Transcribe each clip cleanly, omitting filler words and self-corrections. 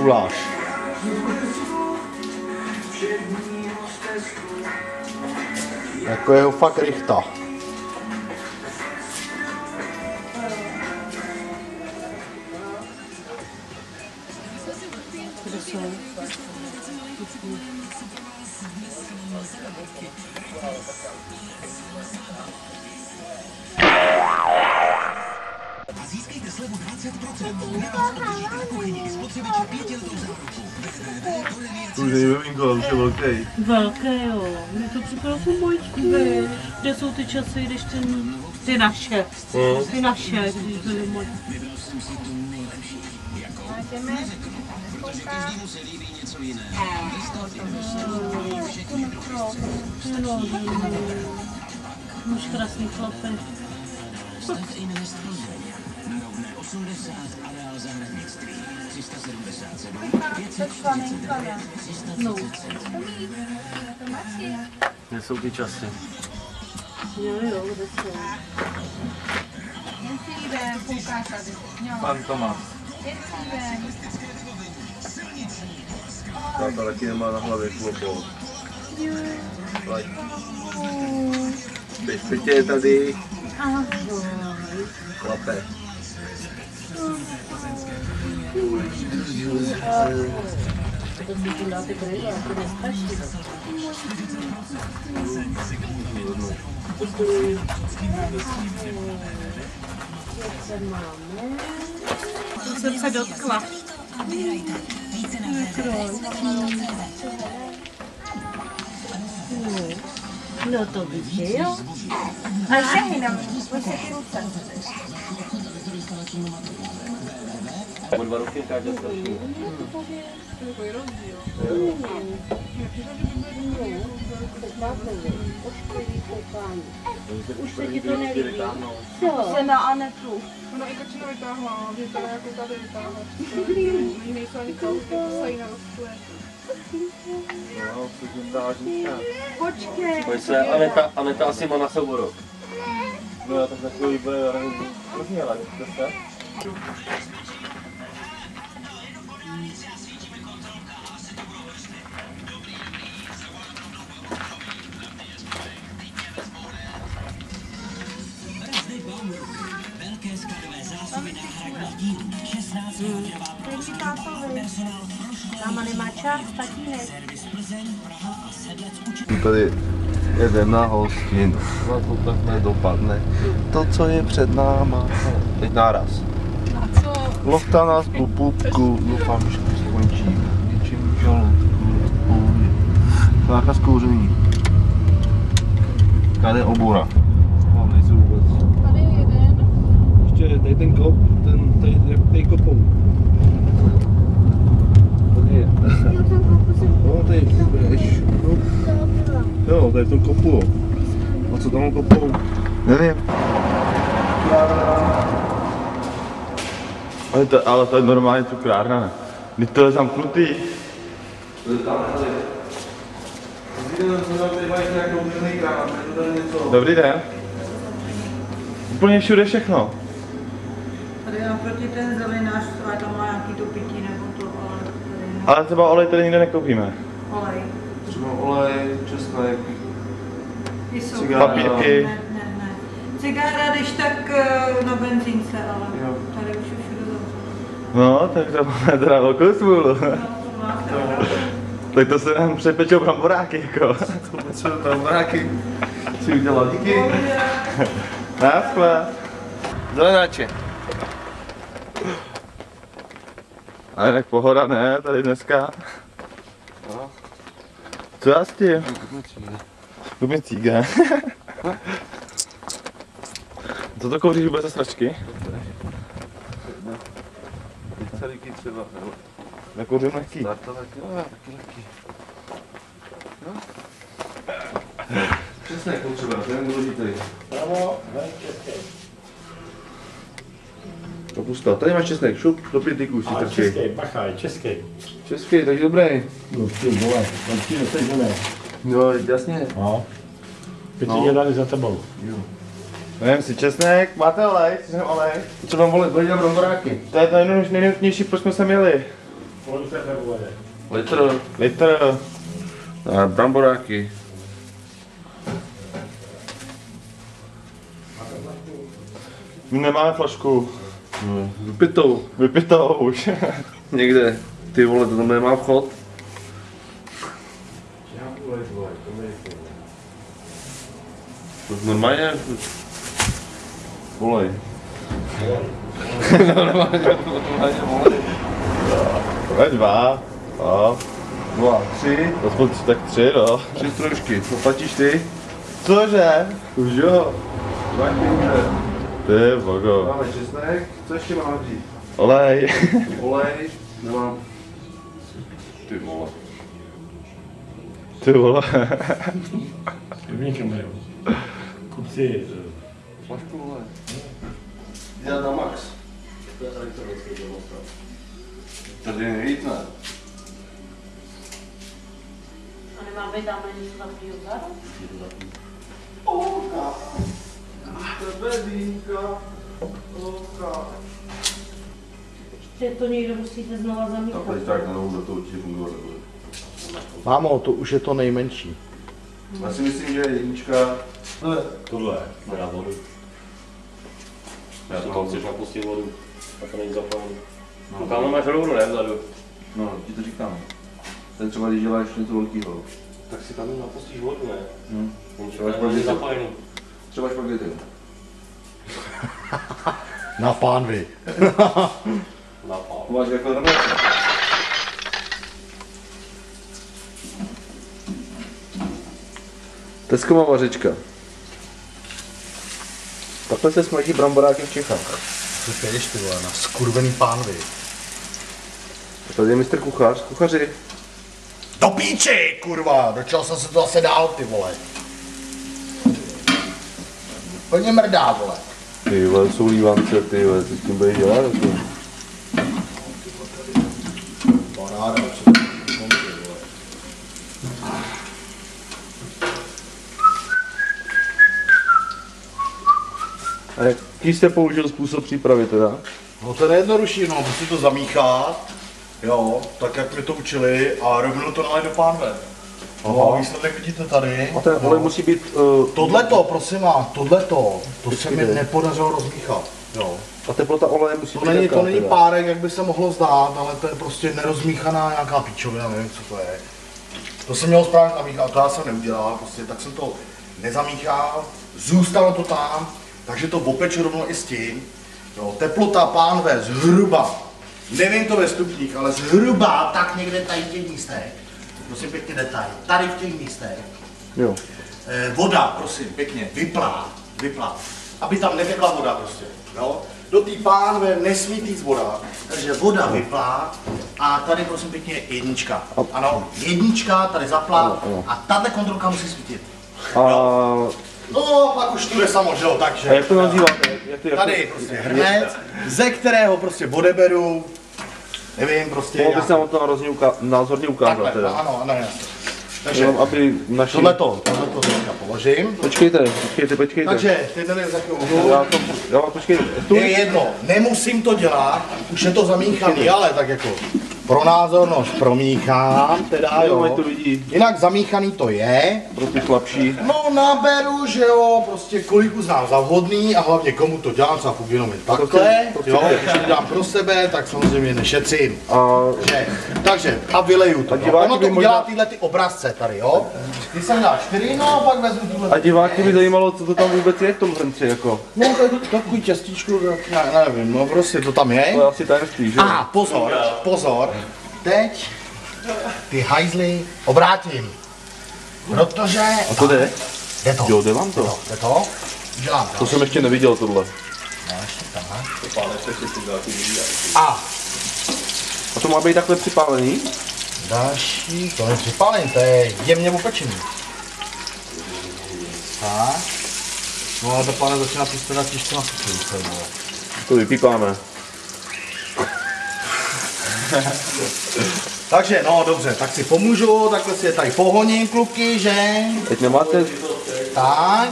guláš. Jako jeho fakt rychta. A získejte slevu 20%. Navíc obdržíte v kuchyni i spotřebiče 5letou záruku. To už není miminko, už je velký. Velké, jo. Mě to připadalo jsou bojčky. Kde jsou ty časy, když ty naše. Ty naše, když byly moje. Protože každému se líbí něco jiného. Muž krásný chlapec. Jste i na Strozeň. Na Rovné 80 areál zahradnictví. 377 549 337. Kde jsou ty časy? Jo, kde jsou? Jen si jde, koukáš tady. Pan Tomáš. Jen si jde. Táta taky nemá na hlavě klobouk. Bezpečně je tady. Chlape. To si tu dáte brýle, to nestraší. Co máme? To jsem se dotkla. No to víš, jo? A šahy na mě, pojď se ty ruce. Po 2 roky každé strašný. Už se ti to nelíbí. Se na Anetu. Ono i Kačina vytáhla, že to jako tady vytáhla. Nejsou ani kalky, to se jí narostuje. No, to je zážitá. Počkej. Pojď se, Aneta asi má na souborok. No já tak takový bude, já nevím, rozměla, to se? Velké skladové zásoby náhradních dílů. 16hodinová provozová personál. Máma nemá čas, tatínek. Servis Plzeň, Praha a Sedlec učit. Tady jedem na hostinu, na to tak nedopadne. To, co je před náma. Teď náraz. A co? Lohta nás po pupku, doufám, že to skončí. Něčím žaludku. Zákaz kouření. Tady je obora. No, nejsou vůbec. Tady je jeden. Ještě tady ten kop, tady kopou. Tady je. No, tady je. Jo, tady v tom kopu. A co tam kopou? Nevím. Ale to je normálně cukrárna, ne? Teď to je zamknutý. To je tam, tady. Dobrý den. Úplně všude všechno. Tady naproti ten zelenář, ale tam má nějaký to pití nebo to, ale... Ale třeba olej tady nikde nekoupíme. Olej. Třeba olej, česnek, papírky. Ne. Cigára, když tak na benzínce, ale Jo. tady už je všude zavřeno. No, tak to máme teda velkou smůlu. Tak to se nám přepečou bramboráky, jako. To potřebuje bramboráky. Si udělal, díky. Naschle. Zelenáče. Ale tak pohoda, ne, tady dneska. No. Co já s tím? Kupnicík, ne? Co to kouříš vůbec za sračky? Celíky třeba, nebo? Nekouřím lehký. Startovat, jo, taky lehký. No. Přesně potřeba, to je důležitý. Bravo, česnek. Kapusta, tady máš česnek, šup, do 5 kusí trčí. Český, bacha, český. Český, takže dobrý. No ty vole, tam ti nesežené. No, jasně. No. Pěti dělali za tebou. Jo. Nevím si, česnek, máte olej, si jsem olej. Potřebujeme olej, bude dělat bramboráky. To je to nejnutnější, proč jsme sem jeli. Litr. A bramboráky. My nemáme flašku. No, vypitou. Vypitou už. Někde. Ty vole, to tam nemá vchod. To normálně... Volej. normálně volej. Dva. No. 2, 3. Aspoň tak 3, no. 3 trošky. To platíš ty? Cože? Už jo. Dva peníze. Ty bogo. Máme česnek. Co ještě máme vzít? Olej. Olej. Nemám. Ty vole. Ty vole. Někam jdem. Kup si Flašku vole. Já na max. To je elektronický domostrat. Tady nejít, ne? A nemá být tam něco takového vzadu? Oka. Tebedínka. Oka. Že to někdo musíte znova zamíchat. Tak teď tak na nohu do toho určitě fungovat nebude. Mámo, to už je to nejmenší. Já si myslím, že jednička... tohle, na vodu. Já to Tam chceš napustit vodu, a to není zapojený. No, tam máš rouru, ne, vzadu. No, ti to říkám. Ten třeba, když děláš něco velkýho. Tak si tam napustíš vodu, ne? On Třeba třeba není špagety. zapojený. Třeba špagety. Na pánvi. Na pál. Máš jako hrnec. Tesková vařečka. Takhle se smaží bramboráky v Čechách. Co pěš ty vole, na skurvený pánvi. A tady je mistr kuchař. Kuchaři. Do píči, kurva, do čeho jsem se to zase dál, ty vole. Plně mrdá, vole. Ty vole, jsou lívance, ty vole, co s tím budeš dělat? Jako? Paráda, A jaký jste použil způsob přípravy teda? No to je nejjednodušší, no, musí to zamíchat, jo, tak jak mi to učili a rovnou to nalej do pánve. No, výsledek vidíte tady. A ten olej musí být... Tohleto, prosím vás, tohleto, to se mi nepodařilo rozmíchat, jo. A teplota oleje musí To být není, jaká to není teda? párek, jak by se mohlo zdát, ale to je prostě nerozmíchaná nějaká píčovina, nevím, co to je. To jsem měl správně zamíchat, to já jsem neudělal, prostě tak jsem to nezamíchal, zůstalo to tam, takže to opeču rovno i s tím. Jo, teplota pánve zhruba, nevím to ve stupních, ale zhruba tak někde tady v těch místech, prosím pěkně detail, tady v těch místech. Jo. Voda, prosím, pěkně, vyplá, aby tam netekla voda prostě, jo. Do té pánve nesmí týct voda, takže voda vyplá a tady prosím pěkně jednička. Ano, jednička tady zaplá a tato kontrolka musí svítit. A No, pak už tu je samo, že jo, takže. A jak to nazýváte? Tady prostě hrnec, ze kterého prostě odeberu, nevím, prostě. Mohl bys nám to názorně ukázat Takhle, teda. ano, jasně. Takže Jenom aby naši... tohleto teďka položím. Počkejte. Takže, teď tady za chvíli. Já vám počkejte. Je jedno, nemusím to dělat, už je to zamíchaný, ale tak jako pro názornost promíchám, teda Jo, ať jo. to vidí. Jinak zamíchaný to je. Pro ty slabší. No naberu, že jo, prostě kolik uznám za vhodný a hlavně komu to dělám, třeba fakt jenom jen takhle, jo, když to dělám pro sebe, tak samozřejmě nešetřím. Takže a vyleju to. No. Ono to udělá tyhle ty obrazce tady, jo. Ty jsem dal 4, no a pak vezmu tuhle. A diváky by zajímalo, co to tam vůbec je v tom hrnci, jako. No to je takový těstičku, já nevím, no prostě to tam je. To je asi tajemství, že? Aha, pozor. Teď ty hajzly obrátím. Protože... A to jde? Jde to. Jo, jde vám to. Jde to. Dělám To jsem ještě neviděl, tohle. No, ještě tak. A to má být takhle připálený? Další, to je připálený, to je jemně upečený. Tak. No ale to pane začíná přistadat těžce na cukru. To vypípáme. Takže no dobře, tak si pomůžu, takhle si je tady pohoním kluky, že? Teď nemáte... Tak.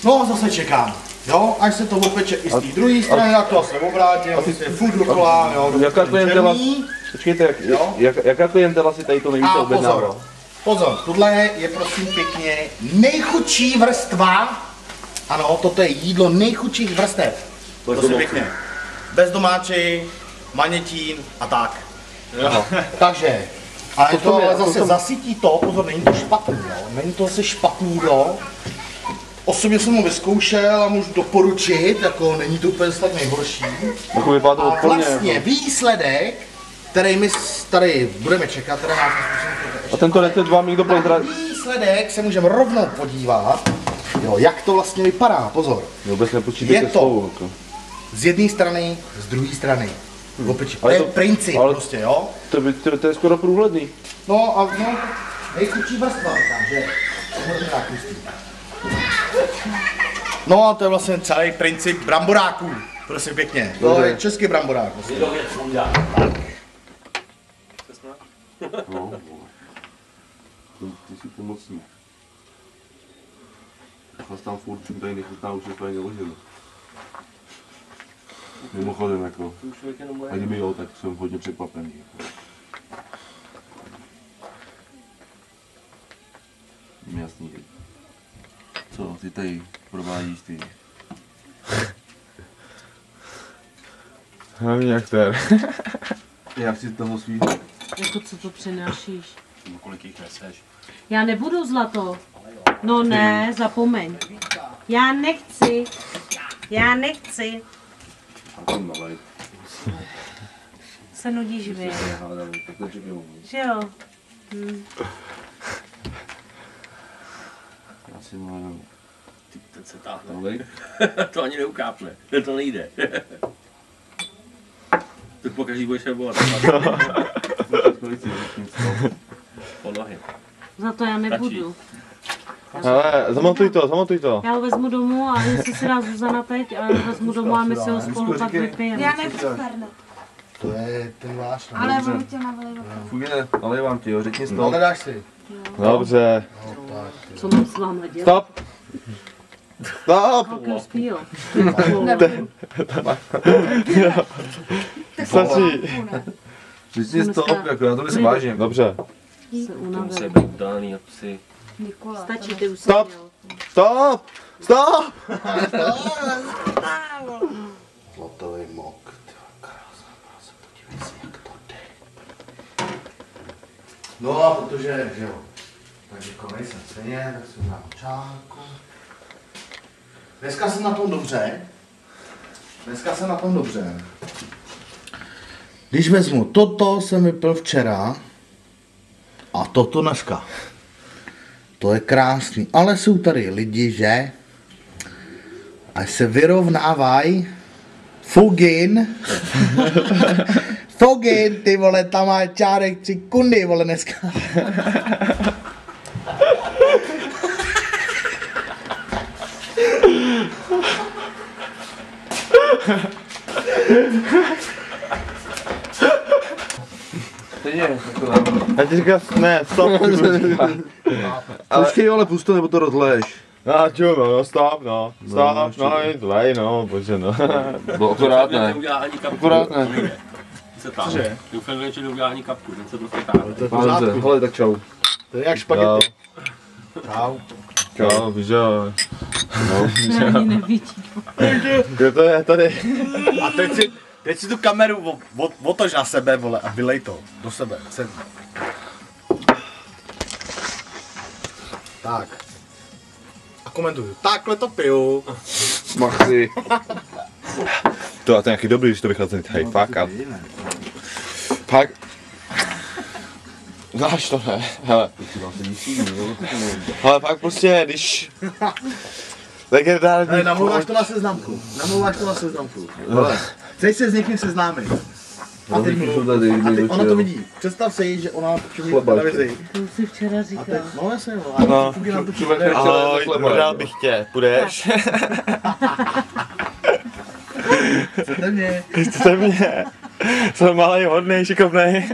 No zase čekám. Jo, až se to opeče i z té druhé strany, tak to asi obrátím, prostě furt dokola, jo. Jaká klientela, černý. počkejte, jaká klientela si tady to nejvíce A objednává? pozor, tohle je prosím pěkně nejchudší vrstva. Ano, toto je jídlo nejchudších vrstev. Prosím pěkně. Bez domáči, manětín a tak. Jo. Takže, ale to ale zase zasytí to, pozor, není to špatný, jo. Není to zase špatný jídlo. Osobně jsem ho vyzkoušel a můžu doporučit, jako není to úplně tak nejhorší. Jako vypadá to A odporně. vlastně výsledek, který my tady budeme čekat, teda nás A tento recept vám někdo výsledek se můžeme rovnou podívat, jo, jak to vlastně vypadá, pozor. Vůbec nepočítejte Je to. spolu. Jako. Z jedné strany, z druhé strany. Opeči. To Ale je to- princip ale- prostě, jo. To je skoro průhledný. No a no, nejchudší vrstva, takže hodně nákustý. No a to je vlastně celý princip bramboráků, prosím pěkně. To je český bramborák. Vlastně. No, ty si pomocný. Chlastám furt, čím tady nechutná, už je to ani neložil. Mimochodem, jako, a kdyby jo, tak jsem hodně překvapený. Jako. Jasný. Co ty tady provádíš ty? Hlavně aktér. Jak si toho svý? Jako co to přinášíš? Kolik jich neseš? Já nebudu zlato. No ne, zapomeň. Já nechci. Já nechci. Se nudíš vy. Že jo? Já si mám... Teď se táhne. To ani neukápne. To nejde. Ty pokaždý budeš nebovat. Po nohy. Za to já nebudu. Ale zamontuj to. Já ho vezmu domů a jestli si dá Zuzana teď a vezmu domů a my si ho spolu pak vypijeme. Já nechci Fernet, To je ten váš. No. ale on chtěl navylivat. Fugine, ale vám ti, jo, řekni No, stop. nedáš si. Dobře. Co mám s vámi dělat? Stop! Stop! Velký spíl. Stačí. Řekni stop, jako já to myslím vážně. Dobře. Se Musí unavil. být udáný, jak si... Nikola. Stačí, ty už jsi Stop. měl. Stop! Stop! Zlatový mok. Krásná práce, podívej se, jak to jde. No a protože, že jo, takže jako nejsem stejně, tak si dám čárku. Dneska jsem na tom dobře. Když vezmu toto, jsem vypil včera a toto dneska. To je krásný, ale jsou tady lidi, že? Až se vyrovnávají. Fugin, ty vole, tam má čárek 3 kundy, vole, dneska. Stejně, jako dám. Já ti říkám, ne, stop. Počkej, ale pust to, nebo to rozleješ. No, čum, no, stop, no. Stop, no, lej, no, bože, no. Bylo akorát ne. Neudělá ani kapku. Akorát ne. Se táhne. Doufám, že neudělá ani kapku, ten se prostě táhne. To je v Pánce, pořádku. hele, tak čau. To je jak špagety. Čau. Čau, víš, jo. Já ani nevidím. Kdo to je tady? A teď si tu kameru otoč na sebe, vole, a vylej to do sebe. Tak. A komentuju. Takhle to piju. Maxi. To a to je nějaký dobrý, když to vychlazený, hej, fuck up. Fakt. Znáš to, ne? Hele. Ale pak prostě, když... Legendární... Hej, namluváš to na seznamku. Vole. Chceš se s někým seznámit. A teď ona to vidí. Představ si, že ona čumí v televizi. To už jsi včera říkal. No jasně, No. Fugi nám to Ahoj, podal bych tě, půjdeš? Chcete mě? Chcete mě? Jsem malej, hodnej, šikovnej.